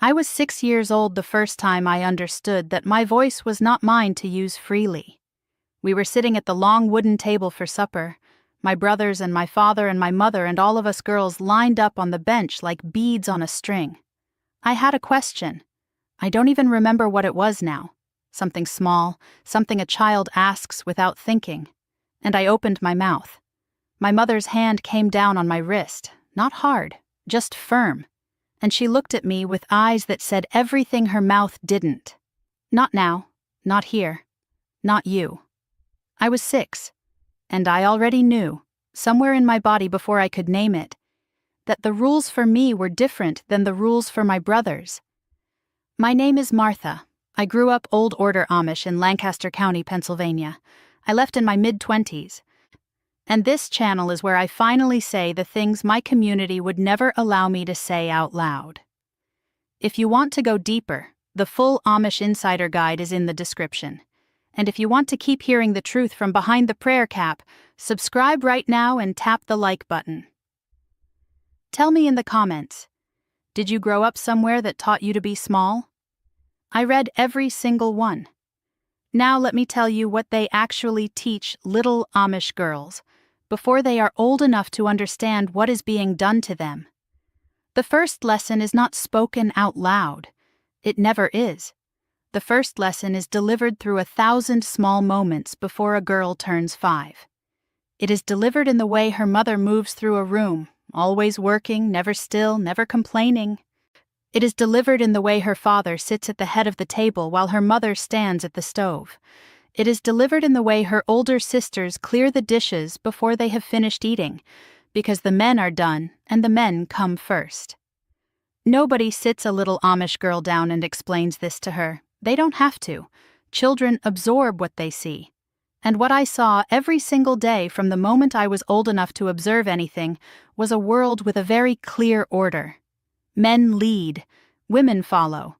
I was 6 years old the first time I understood that my voice was not mine to use freely. We were sitting at the long wooden table for supper, my brothers and my father and my mother and all of us girls lined up on the bench like beads on a string. I had a question. I don't even remember what it was now. Something small, something a child asks without thinking. And I opened my mouth. My mother's hand came down on my wrist, not hard, just firm. And she looked at me with eyes that said everything her mouth didn't. Not now, not here, not you. I was 6, and I already knew, somewhere in my body before I could name it, that the rules for me were different than the rules for my brothers. My name is Martha. I grew up Old Order Amish in Lancaster County, Pennsylvania. I left in my mid-20s. And this channel is where I finally say the things my community would never allow me to say out loud. If you want to go deeper, the full Amish Insider Guide is in the description. And if you want to keep hearing the truth from behind the prayer cap, subscribe right now and tap the like button. Tell me in the comments, did you grow up somewhere that taught you to be small? I read every single one. Now let me tell you what they actually teach little Amish girls before they are old enough to understand what is being done to them. The first lesson is not spoken out loud. It never is. The first lesson is delivered through 1,000 small moments before a girl turns 5. It is delivered in the way her mother moves through a room, always working, never still, never complaining. It is delivered in the way her father sits at the head of the table while her mother stands at the stove. It is delivered in the way her older sisters clear the dishes before they have finished eating, because the men are done and the men come first. Nobody sits a little Amish girl down and explains this to her. They don't have to. Children absorb what they see. And what I saw every single day from the moment I was old enough to observe anything was a world with a very clear order. Men lead, women follow.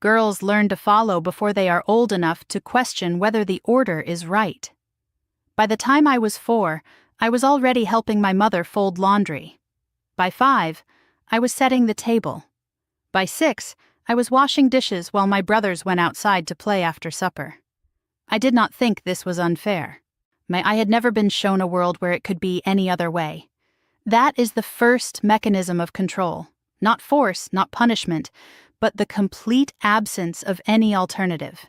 Girls learn to follow before they are old enough to question whether the order is right. By the time I was 4, I was already helping my mother fold laundry. By 5, I was setting the table. By 6, I was washing dishes while my brothers went outside to play after supper. I did not think this was unfair. I had never been shown a world where it could be any other way. That is the first mechanism of control. Not force, not punishment, but the complete absence of any alternative.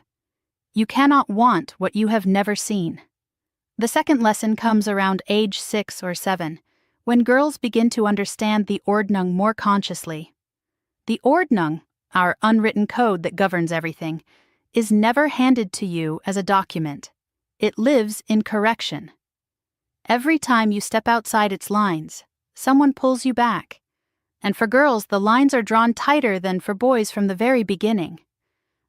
You cannot want what you have never seen. The second lesson comes around age 6 or 7, when girls begin to understand the Ordnung more consciously. The Ordnung, our unwritten code that governs everything, is never handed to you as a document. It lives in correction. Every time you step outside its lines, someone pulls you back. And for girls, the lines are drawn tighter than for boys from the very beginning.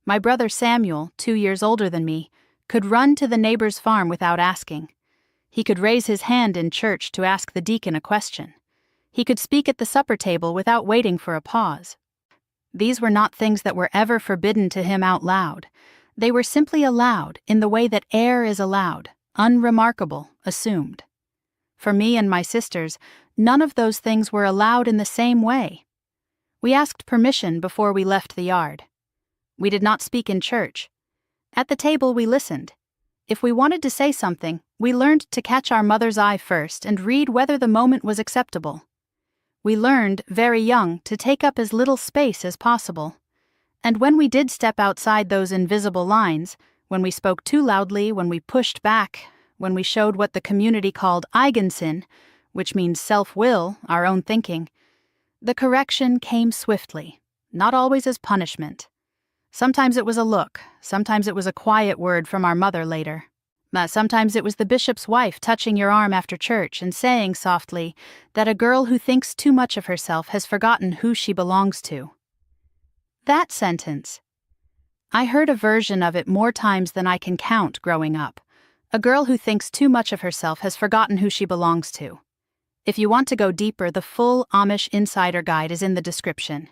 My brother Samuel, 2 years older than me, could run to the neighbor's farm without asking. He could raise his hand in church to ask the deacon a question. He could speak at the supper table without waiting for a pause. These were not things that were ever forbidden to him out loud. They were simply allowed in the way that air is allowed, unremarkable, assumed. For me and my sisters, none of those things were allowed in the same way. We asked permission before we left the yard. We did not speak in church. At the table, we listened. If we wanted to say something, we learned to catch our mother's eye first and read whether the moment was acceptable. We learned, very young, to take up as little space as possible. And when we did step outside those invisible lines, when we spoke too loudly, when we pushed back, when we showed what the community called Eigensinn, which means self-will, our own thinking, the correction came swiftly, not always as punishment. Sometimes it was a look, sometimes it was a quiet word from our mother later. Sometimes it was the bishop's wife touching your arm after church and saying softly that a girl who thinks too much of herself has forgotten who she belongs to. That sentence. I heard a version of it more times than I can count growing up. A girl who thinks too much of herself has forgotten who she belongs to. If you want to go deeper, the full Amish Insider Guide is in the description.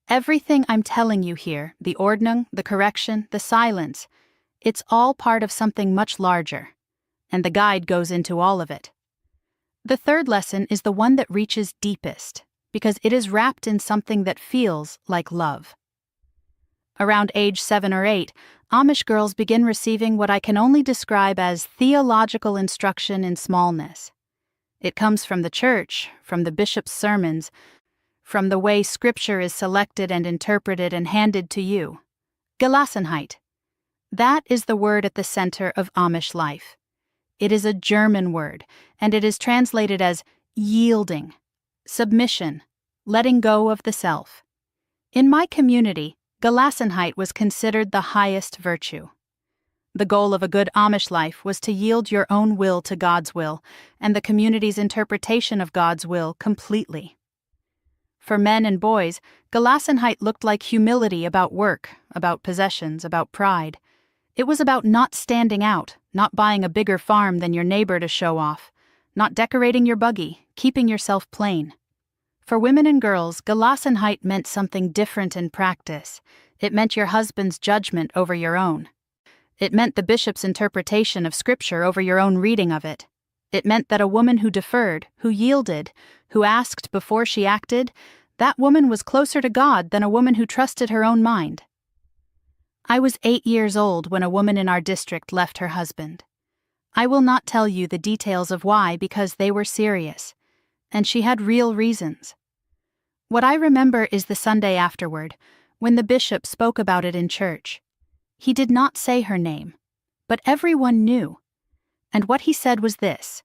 Everything I'm telling you here, the Ordnung, the correction, the silence, it's all part of something much larger, and the guide goes into all of it. The third lesson is the one that reaches deepest, because it is wrapped in something that feels like love. Around age 7 or 8, Amish girls begin receiving what I can only describe as theological instruction in smallness. It comes from the church, from the bishop's sermons, from the way scripture is selected and interpreted and handed to you. Gelassenheit. That is the word at the center of Amish life. It is a German word, and it is translated as yielding, submission, letting go of the self. In my community, Gelassenheit was considered the highest virtue. The goal of a good Amish life was to yield your own will to God's will and the community's interpretation of God's will completely. For men and boys, Gelassenheit looked like humility about work, about possessions, about pride. It was about not standing out, not buying a bigger farm than your neighbor to show off, not decorating your buggy, keeping yourself plain. For women and girls, Gelassenheit meant something different in practice. It meant your husband's judgment over your own. It meant the bishop's interpretation of Scripture over your own reading of it. It meant that a woman who deferred, who yielded, who asked before she acted, that woman was closer to God than a woman who trusted her own mind. I was 8 years old when a woman in our district left her husband. I will not tell you the details of why because they were serious, and she had real reasons. What I remember is the Sunday afterward, when the bishop spoke about it in church. He did not say her name, but everyone knew. And what he said was this: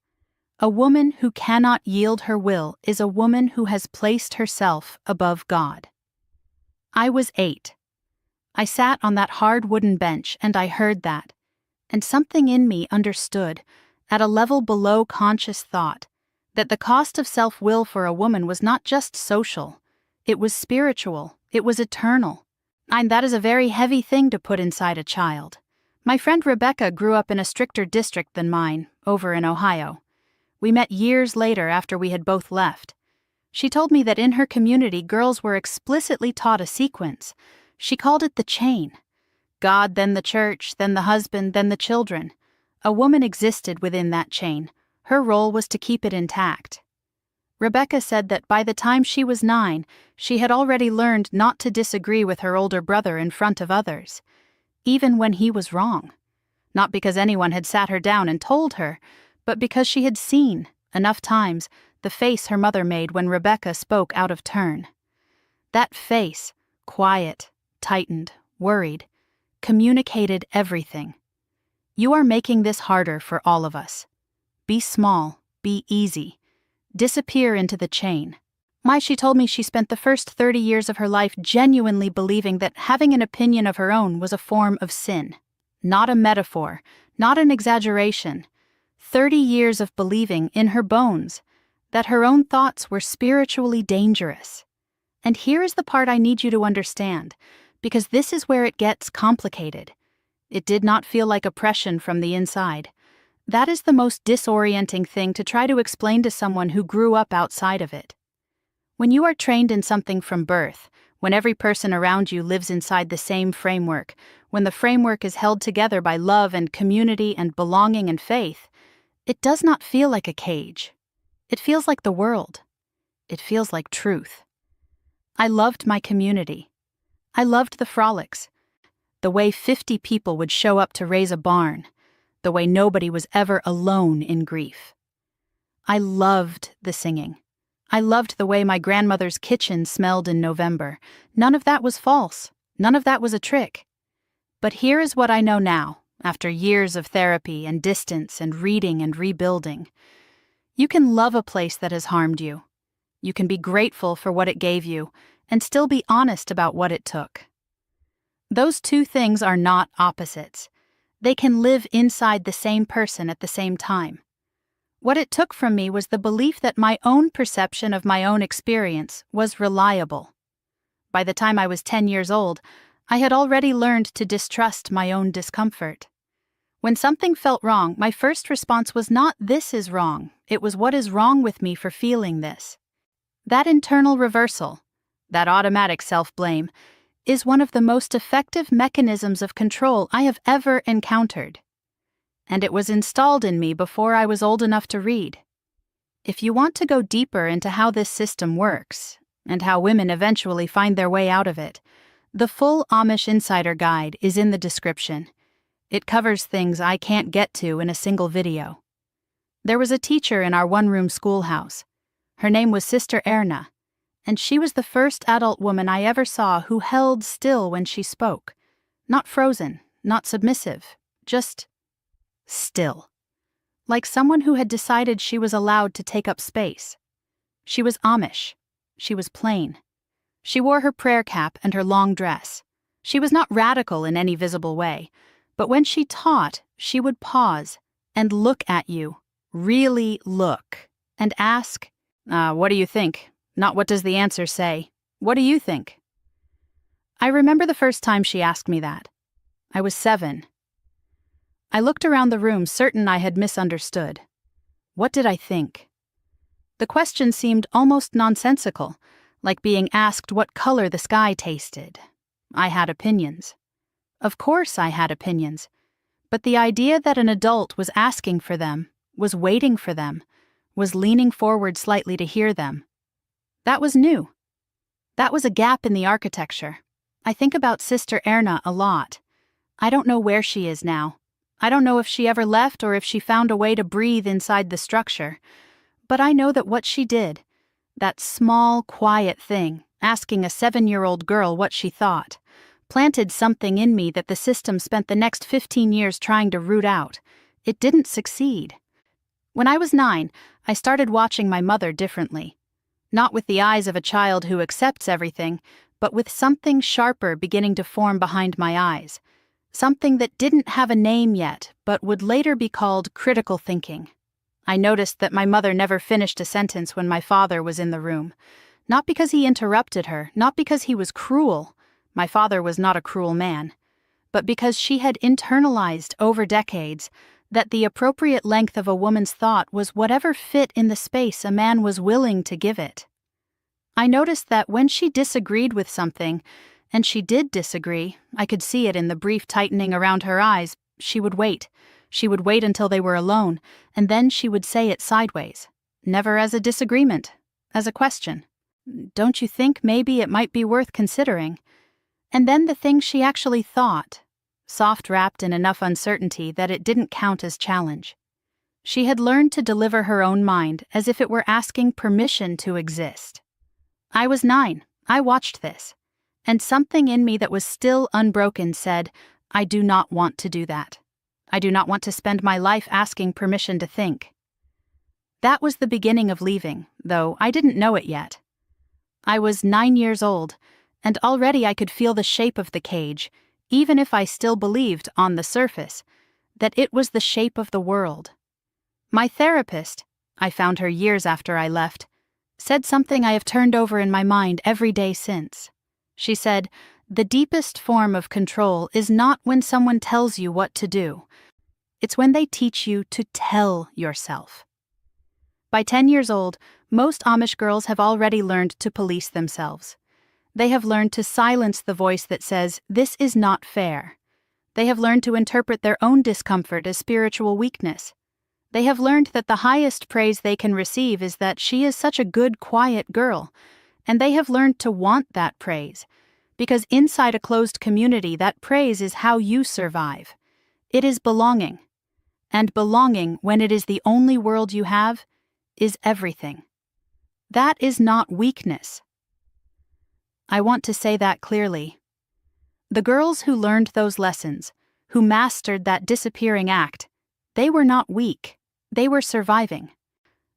a woman who cannot yield her will is a woman who has placed herself above God. I was 8. I sat on that hard wooden bench and I heard that, and something in me understood, at a level below conscious thought, that the cost of self-will for a woman was not just social, it was spiritual, it was eternal. And that is a very heavy thing to put inside a child. My friend Rebecca grew up in a stricter district than mine, over in Ohio. We met years later after we had both left. She told me that in her community girls were explicitly taught a sequence. She called it the chain. God, then the church, then the husband, then the children. A woman existed within that chain. Her role was to keep it intact. Rebecca said that by the time she was 9, she had already learned not to disagree with her older brother in front of others, even when he was wrong. Not because anyone had sat her down and told her, but because she had seen, enough times, the face her mother made when Rebecca spoke out of turn. That face, quiet, tightened, worried, communicated everything. You are making this harder for all of us. Be small, be easy. Disappear into the chain. She told me she spent the first 30 years of her life genuinely believing that having an opinion of her own was a form of sin. Not a metaphor, not an exaggeration. 30 years of believing in her bones that her own thoughts were spiritually dangerous. And here is the part I need you to understand, because this is where it gets complicated. It did not feel like oppression from the inside. That is the most disorienting thing to try to explain to someone who grew up outside of it. When you are trained in something from birth, when every person around you lives inside the same framework, when the framework is held together by love and community and belonging and faith, it does not feel like a cage. It feels like the world. It feels like truth. I loved my community. I loved the frolics. The way 50 people would show up to raise a barn. The way nobody was ever alone in grief. I loved the singing. I loved the way my grandmother's kitchen smelled in November. None of that was false. None of that was a trick. But here is what I know now, after years of therapy and distance and reading and rebuilding. You can love a place that has harmed you. You can be grateful for what it gave you and still be honest about what it took. Those two things are not opposites. They can live inside the same person at the same time. What it took from me was the belief that my own perception of my own experience was reliable. By the time I was 10 years old, I had already learned to distrust my own discomfort. When something felt wrong, my first response was not "this is wrong," it was "what is wrong with me for feeling this?" That internal reversal, that automatic self-blame, is one of the most effective mechanisms of control I have ever encountered. And it was installed in me before I was old enough to read. If you want to go deeper into how this system works, and how women eventually find their way out of it, The full Amish Insider Guide is in the description. It covers things I can't get to in a single video. There was a teacher in our one-room schoolhouse. Her name was Sister Ara, and she was the first adult woman I ever saw who held still when she spoke. Not frozen, not submissive, just still. Like someone who had decided she was allowed to take up space. She was Amish. She was plain. She wore her prayer cap and her long dress. She was not radical in any visible way, but when she taught, she would pause and look at you, really look, and ask, what do you think? Not what does the answer say. What do you think? I remember the first time she asked me that. I was 7. I looked around the room, certain I had misunderstood. What did I think? The question seemed almost nonsensical, like being asked what color the sky tasted. I had opinions. Of course I had opinions, but the idea that an adult was asking for them, was waiting for them, was leaning forward slightly to hear them, that was new. That was a gap in the architecture. I think about Sister Ara a lot. I don't know where she is now. I don't know if she ever left or if she found a way to breathe inside the structure. But I know that what she did, that small, quiet thing, asking a 7-year-old girl what she thought, planted something in me that the system spent the next 15 years trying to root out. It didn't succeed. When I was 9, I started watching my mother differently. Not with the eyes of a child who accepts everything, but with something sharper beginning to form behind my eyes. Something that didn't have a name yet, but would later be called critical thinking. I noticed that my mother never finished a sentence when my father was in the room. Not because he interrupted her, not because he was cruel. My father was not a cruel man. But because she had internalized over decades that the appropriate length of a woman's thought was whatever fit in the space a man was willing to give it. I noticed that when she disagreed with something, and she did disagree, I could see it in the brief tightening around her eyes, she would wait. She would wait until they were alone, and then she would say it sideways. Never as a disagreement, as a question. Don't you think maybe it might be worth considering? And then the thing she actually thought, soft-wrapped in enough uncertainty that it didn't count as challenge. She had learned to deliver her own mind as if it were asking permission to exist. I was 9. I watched this. And something in me that was still unbroken said, I do not want to do that. I do not want to spend my life asking permission to think. That was the beginning of leaving, though I didn't know it yet. I was 9 years old, and already I could feel the shape of the cage, even if I still believed, on the surface, that it was the shape of the world. My therapist, I found her years after I left, said something I have turned over in my mind every day since. She said, the deepest form of control is not when someone tells you what to do. It's when they teach you to tell yourself. By 10 years old, most Amish girls have already learned to police themselves. They have learned to silence the voice that says, this is not fair. They have learned to interpret their own discomfort as spiritual weakness. They have learned that the highest praise they can receive is that she is such a good, quiet girl, and they have learned to want that praise, because inside a closed community, that praise is how you survive. It is belonging. And belonging, when it is the only world you have, is everything. That is not weakness. I want to say that clearly. The girls who learned those lessons, who mastered that disappearing act, they were not weak. They were surviving.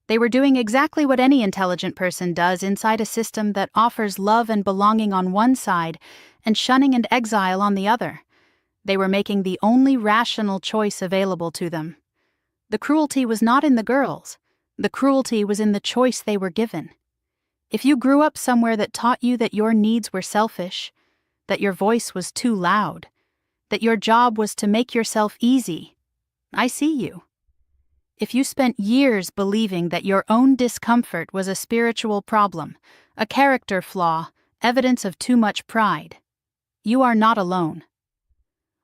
They were doing exactly what any intelligent person does inside a system that offers love and belonging on one side and shunning and exile on the other. They were making the only rational choice available to them. The cruelty was not in the girls. The cruelty was in the choice they were given. If you grew up somewhere that taught you that your needs were selfish, that your voice was too loud, that your job was to make yourself easy, I see you. If you spent years believing that your own discomfort was a spiritual problem, a character flaw, evidence of too much pride, you are not alone.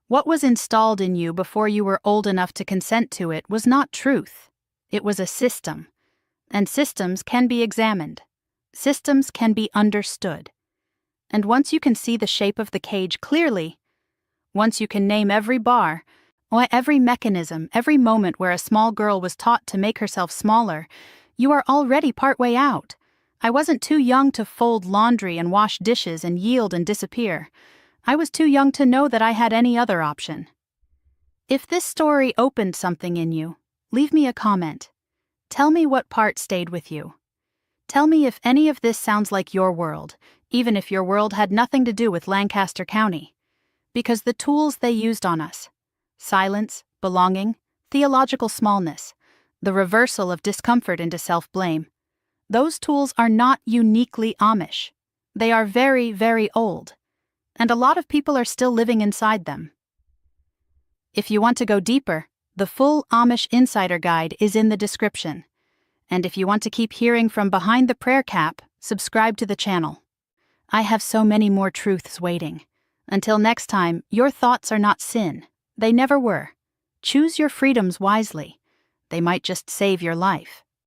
What was installed in you before you were old enough to consent to it was not truth. It was a system. And systems can be examined. Systems can be understood. And once you can see the shape of the cage clearly, once you can name every bar, or every mechanism, every moment where a small girl was taught to make herself smaller, you are already partway out. I wasn't too young to fold laundry and wash dishes and yield and disappear. I was too young to know that I had any other option. If this story opened something in you, leave me a comment. Tell me what part stayed with you. Tell me if any of this sounds like your world, even if your world had nothing to do with Lancaster County. Because the tools they used on us, silence, belonging, theological smallness, the reversal of discomfort into self-blame, those tools are not uniquely Amish. They are very, very old. And a lot of people are still living inside them. If you want to go deeper, the full Amish Insider Guide is in the description. And if you want to keep hearing from behind the prayer cap, subscribe to the channel. I have so many more truths waiting. Until next time, your thoughts are not sin. They never were. Choose your freedoms wisely. They might just save your life.